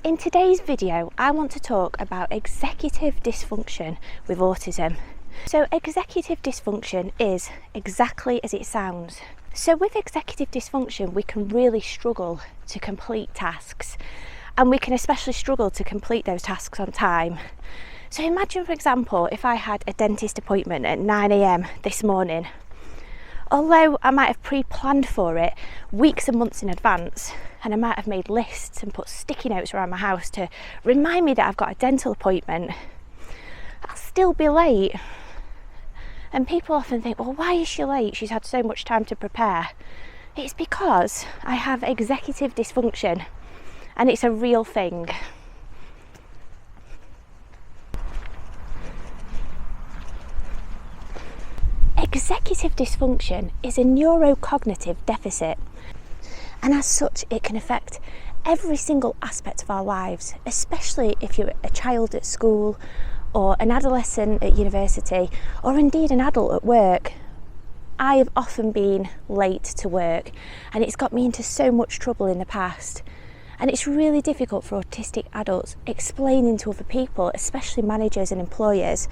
In today's video, I want to talk about executive dysfunction with autism. So executive dysfunction is exactly as it sounds. So with executive dysfunction, we can really struggle to complete tasks, and we can especially struggle to complete those tasks on time. So imagine, for example, if I had a dentist appointment at 9 AM this morning. Although I might have pre-planned for it weeks and months in advance, and I might have made lists and put sticky notes around my house to remind me that I've got a dental appointment, I'll still be late. And people often think, well, why is she late? She's had so much time to prepare. It's because I have executive dysfunction, and it's a real thing. Executive dysfunction is a neurocognitive deficit, and as such it can affect every single aspect of our lives, especially if you're a child at school or an adolescent at university, or indeed an adult at work. I have often been late to work, and it's got me into so much trouble in the past. And it's really difficult for autistic adults explaining to other people, especially managers and employers,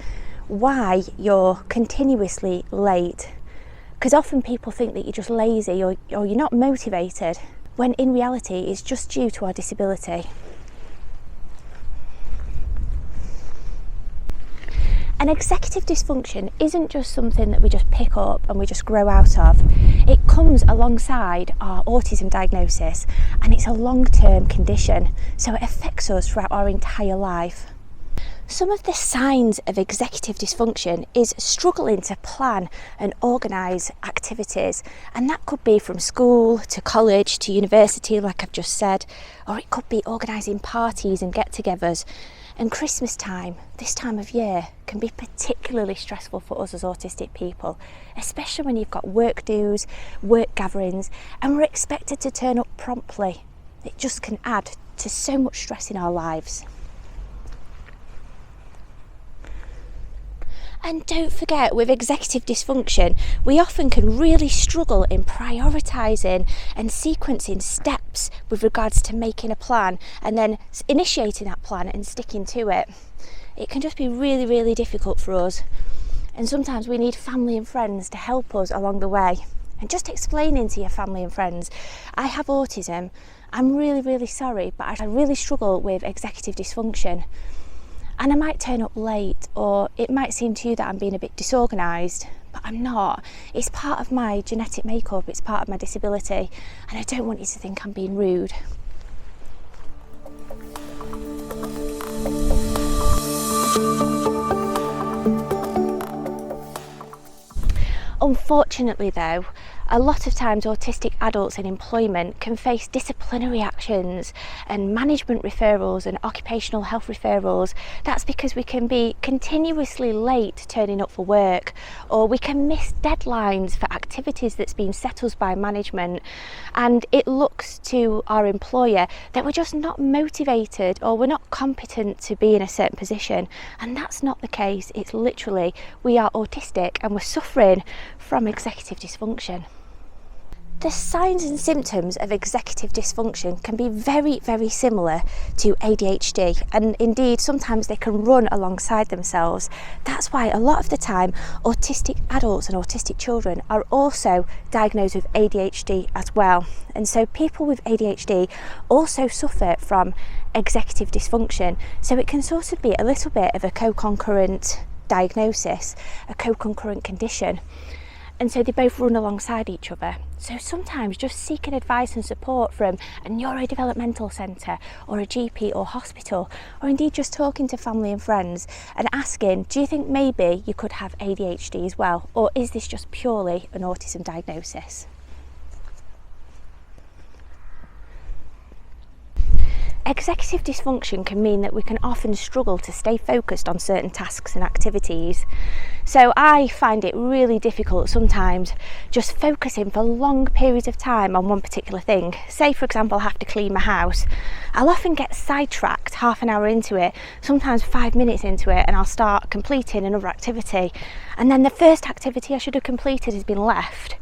why you're continuously late. Because often people think that you're just lazy or you're not motivated, when in reality it's just due to our disability. And executive dysfunction isn't just something that we just pick up and we just grow out of. It comes alongside our autism diagnosis, and it's a long-term condition, so it affects us throughout our entire life. Some of the signs of executive dysfunction is struggling to plan and organise activities, and that could be from school to college to university, like I've just said, or it could be organising parties and get-togethers. And Christmas time, this time of year, can be particularly stressful for us as autistic people, especially when you've got work dues, work gatherings, and we're expected to turn up promptly. It just can add to so much stress in our lives. And don't forget, with executive dysfunction, we often can really struggle in prioritising and sequencing steps with regards to making a plan and then initiating that plan and sticking to it. It can just be really, really difficult for us. And sometimes we need family and friends to help us along the way. And just explaining to your family and friends, I have autism, I'm really, really sorry, but I really struggle with executive dysfunction. And I might turn up late, or it might seem to you that I'm being a bit disorganised, but I'm not. It's part of my genetic makeup, it's part of my disability, and I don't want you to think I'm being rude. Unfortunately though, a lot of times autistic adults in employment can face disciplinary actions and management referrals and occupational health referrals. That's because we can be continuously late turning up for work, or we can miss deadlines for activities that's been set us by management, and it looks to our employer that we're just not motivated or we're not competent to be in a certain position, and that's not the case. It's literally we are autistic and we're suffering from executive dysfunction. The signs and symptoms of executive dysfunction can be very, very similar to ADHD, and indeed sometimes they can run alongside themselves. That's why a lot of the time autistic adults and autistic children are also diagnosed with ADHD as well. And so people with ADHD also suffer from executive dysfunction, so it can sort of be a little bit of a co-concurrent diagnosis, a co-concurrent condition. And so they both run alongside each other. So sometimes just seeking advice and support from a neurodevelopmental centre or a GP or hospital, or indeed just talking to family and friends and asking, do you think maybe you could have ADHD as well? Or is this just purely an autism diagnosis? Executive dysfunction can mean that we can often struggle to stay focused on certain tasks and activities. So I find it really difficult sometimes just focusing for long periods of time on one particular thing. Say for example I have to clean my house. I'll often get sidetracked half an hour into it, sometimes 5 minutes into it, and I'll start completing another activity. And then the first activity I should have completed has been left.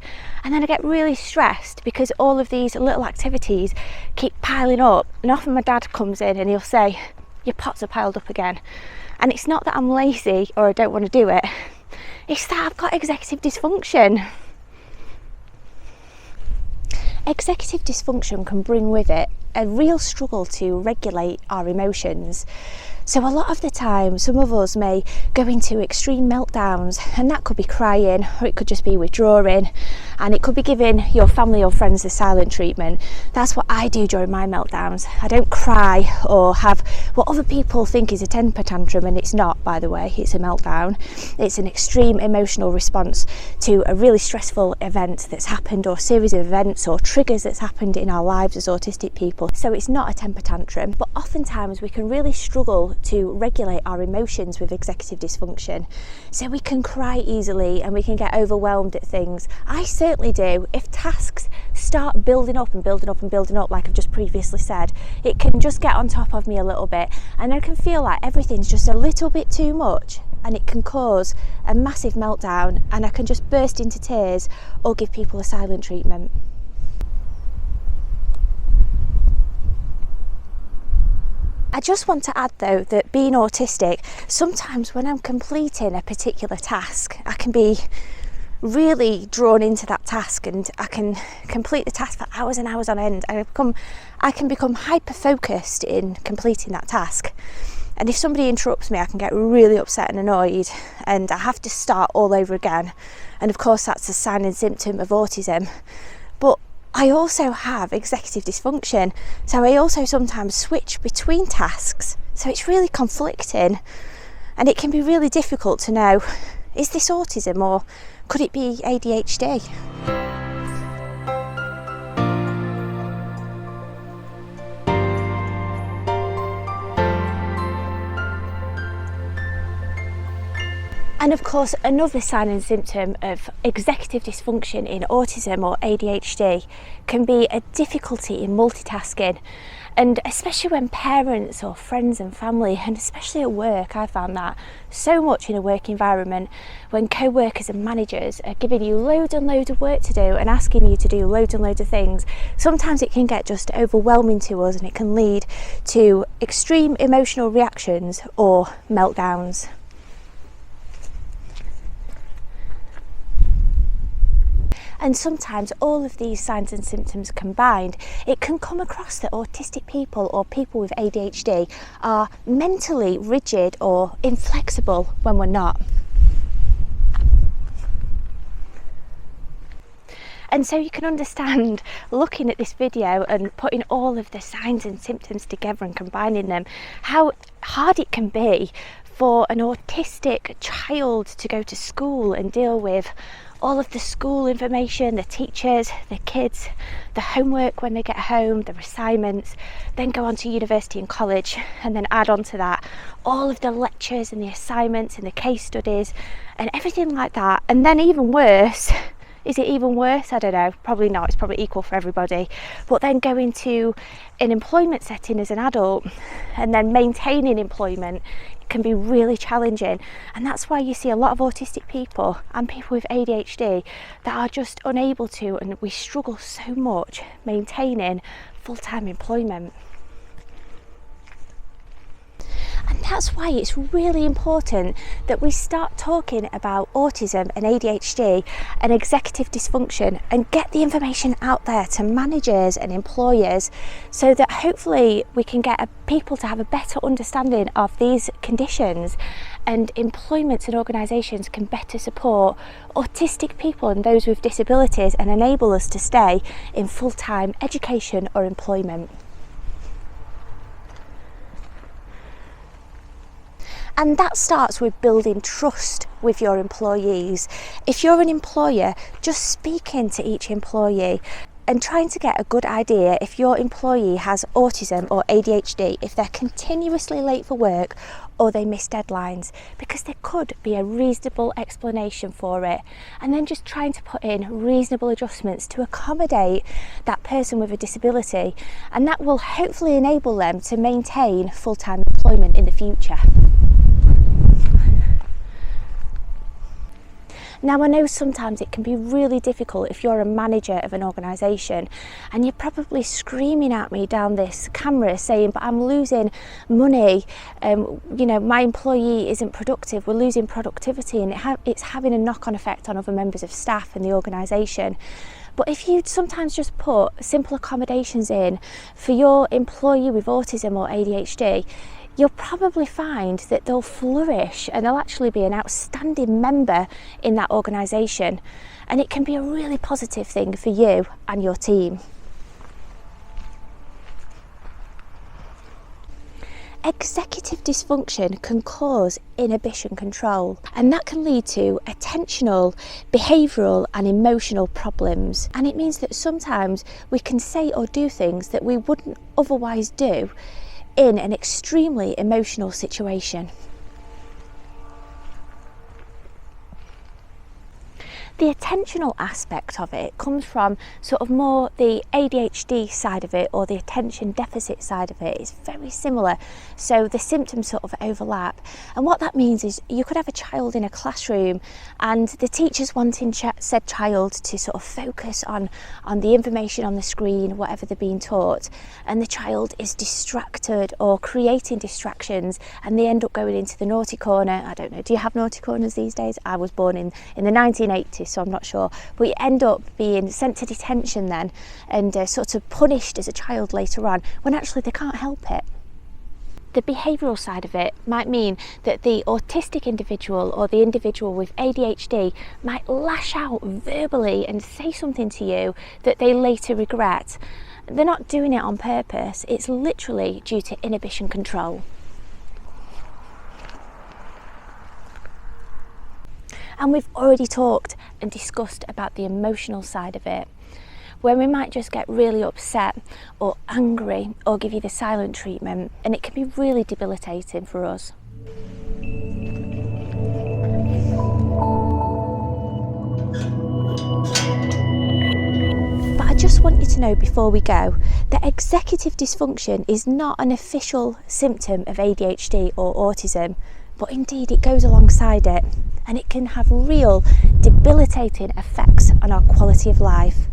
And then I get really stressed because all of these little activities keep piling up, and often my dad comes in and he'll say, your pots are piled up again. And it's not that I'm lazy or I don't want to do it, it's that I've got executive dysfunction. Executive dysfunction can bring with it a real struggle to regulate our emotions. So a lot of the time, some of us may go into extreme meltdowns, and that could be crying, or it could just be withdrawing, and it could be giving your family or friends the silent treatment. That's what I do during my meltdowns. I don't cry or have what other people think is a temper tantrum, and it's not, by the way, it's a meltdown. It's an extreme emotional response to a really stressful event that's happened, or series of events or triggers that's happened in our lives as autistic people. So it's not a temper tantrum, but oftentimes we can really struggle to regulate our emotions with executive dysfunction. So we can cry easily and we can get overwhelmed at things. I certainly do. If tasks start building up and building up and building up, like I've just previously said, it can just get on top of me a little bit, and I can feel like everything's just a little bit too much, and it can cause a massive meltdown, and I can just burst into tears or give people a silent treatment. I just want to add though that being autistic, sometimes when I'm completing a particular task, I can be really drawn into that task, and I can complete the task for hours and hours on end. I can become hyper focused in completing that task, and if somebody interrupts me, I can get really upset and annoyed, and I have to start all over again. And of course that's a sign and symptom of autism. But I also have executive dysfunction, so I also sometimes switch between tasks, so it's really conflicting, and it can be really difficult to know, is this autism or could it be ADHD? And of course, another sign and symptom of executive dysfunction in autism or ADHD can be a difficulty in multitasking. And especially when parents or friends and family, and especially at work, I found that so much in a work environment, when co-workers and managers are giving you loads and loads of work to do and asking you to do loads and loads of things, sometimes it can get just overwhelming to us, and it can lead to extreme emotional reactions or meltdowns. And sometimes all of these signs and symptoms combined, it can come across that autistic people or people with ADHD are mentally rigid or inflexible when we're not. And so you can understand, looking at this video and putting all of the signs and symptoms together and combining them, how hard it can be for an autistic child to go to school and deal with all of the school information, the teachers, the kids, the homework when they get home, their assignments, then go on to university and college, and then add on to that all of the lectures and the assignments and the case studies and everything like that. And then even worse, is it even worse? I don't know, probably not, it's probably equal for everybody. But then going to an employment setting as an adult and then maintaining employment can be really challenging, and that's why you see a lot of autistic people and people with ADHD that are just unable to, and we struggle so much maintaining full-time employment. And that's why it's really important that we start talking about autism and ADHD and executive dysfunction and get the information out there to managers and employers, so that hopefully we can get people to have a better understanding of these conditions, and employments and organisations can better support autistic people and those with disabilities and enable us to stay in full-time education or employment. And that starts with building trust with your employees. If you're an employer, just speaking to each employee and trying to get a good idea if your employee has autism or ADHD, if they're continuously late for work or they miss deadlines, because there could be a reasonable explanation for it. And then just trying to put in reasonable adjustments to accommodate that person with a disability, and that will hopefully enable them to maintain full-time employment in the future. Now I know sometimes it can be really difficult if you're a manager of an organisation and you're probably screaming at me down this camera saying, but I'm losing money, you know, my employee isn't productive, we're losing productivity, and it's having a knock-on effect on other members of staff and the organisation. But if you sometimes just put simple accommodations in for your employee with autism or ADHD, you'll probably find that they'll flourish and they'll actually be an outstanding member in that organisation. And it can be a really positive thing for you and your team. Executive dysfunction can cause inhibition control, and that can lead to attentional, behavioural and emotional problems. And it means that sometimes we can say or do things that we wouldn't otherwise do in an extremely emotional situation. The attentional aspect of it comes from sort of more the ADHD side of it, or the attention deficit side of it. It's very similar, so the symptoms sort of overlap. And what that means is you could have a child in a classroom and the teacher's wanting said child to sort of focus on the information on the screen, whatever they're being taught, and the child is distracted or creating distractions, and they end up going into the naughty corner. I don't know, do you have naughty corners these days? I was born in the 1980s, so I'm not sure, but you end up being sent to detention then and sort of punished as a child later on, when actually they can't help it. The behavioural side of it might mean that the autistic individual or the individual with ADHD might lash out verbally and say something to you that they later regret. They're not doing it on purpose, it's literally due to inhibition control. And we've already talked and discussed about the emotional side of it, where we might just get really upset or angry or give you the silent treatment, and it can be really debilitating for us. But I just want you to know before we go that executive dysfunction is not an official symptom of ADHD or autism, but indeed it goes alongside it, and it can have real debilitating effects on our quality of life.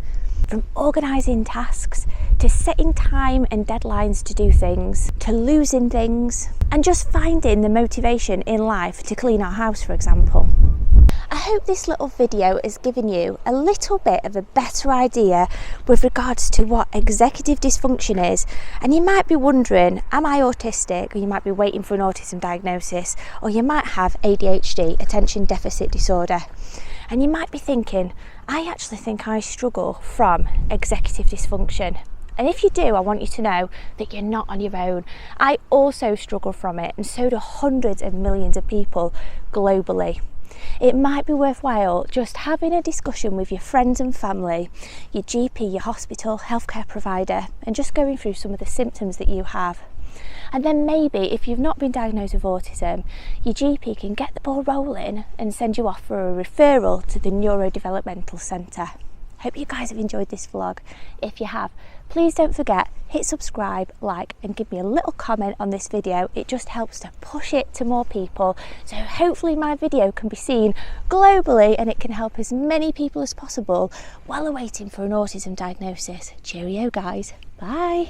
From organising tasks, to setting time and deadlines to do things, to losing things, and just finding the motivation in life to clean our house, for example. I hope this little video has given you a little bit of a better idea with regards to what executive dysfunction is, and you might be wondering, am I autistic? Or you might be waiting for an autism diagnosis, or you might have ADHD, attention deficit disorder, and you might be thinking, I actually think I struggle from executive dysfunction. And if you do, I want you to know that you're not on your own. I also struggle from it, and so do hundreds of millions of people globally. It might be worthwhile just having a discussion with your friends and family, your GP, your hospital, healthcare provider, and just going through some of the symptoms that you have. And then maybe, if you've not been diagnosed with autism, your GP can get the ball rolling and send you off for a referral to the neurodevelopmental centre. Hope you guys have enjoyed this vlog. If you have, please don't forget, hit subscribe, like, and give me a little comment on this video. It just helps to push it to more people. So hopefully my video can be seen globally and it can help as many people as possible while awaiting for an autism diagnosis. Cheerio guys, bye.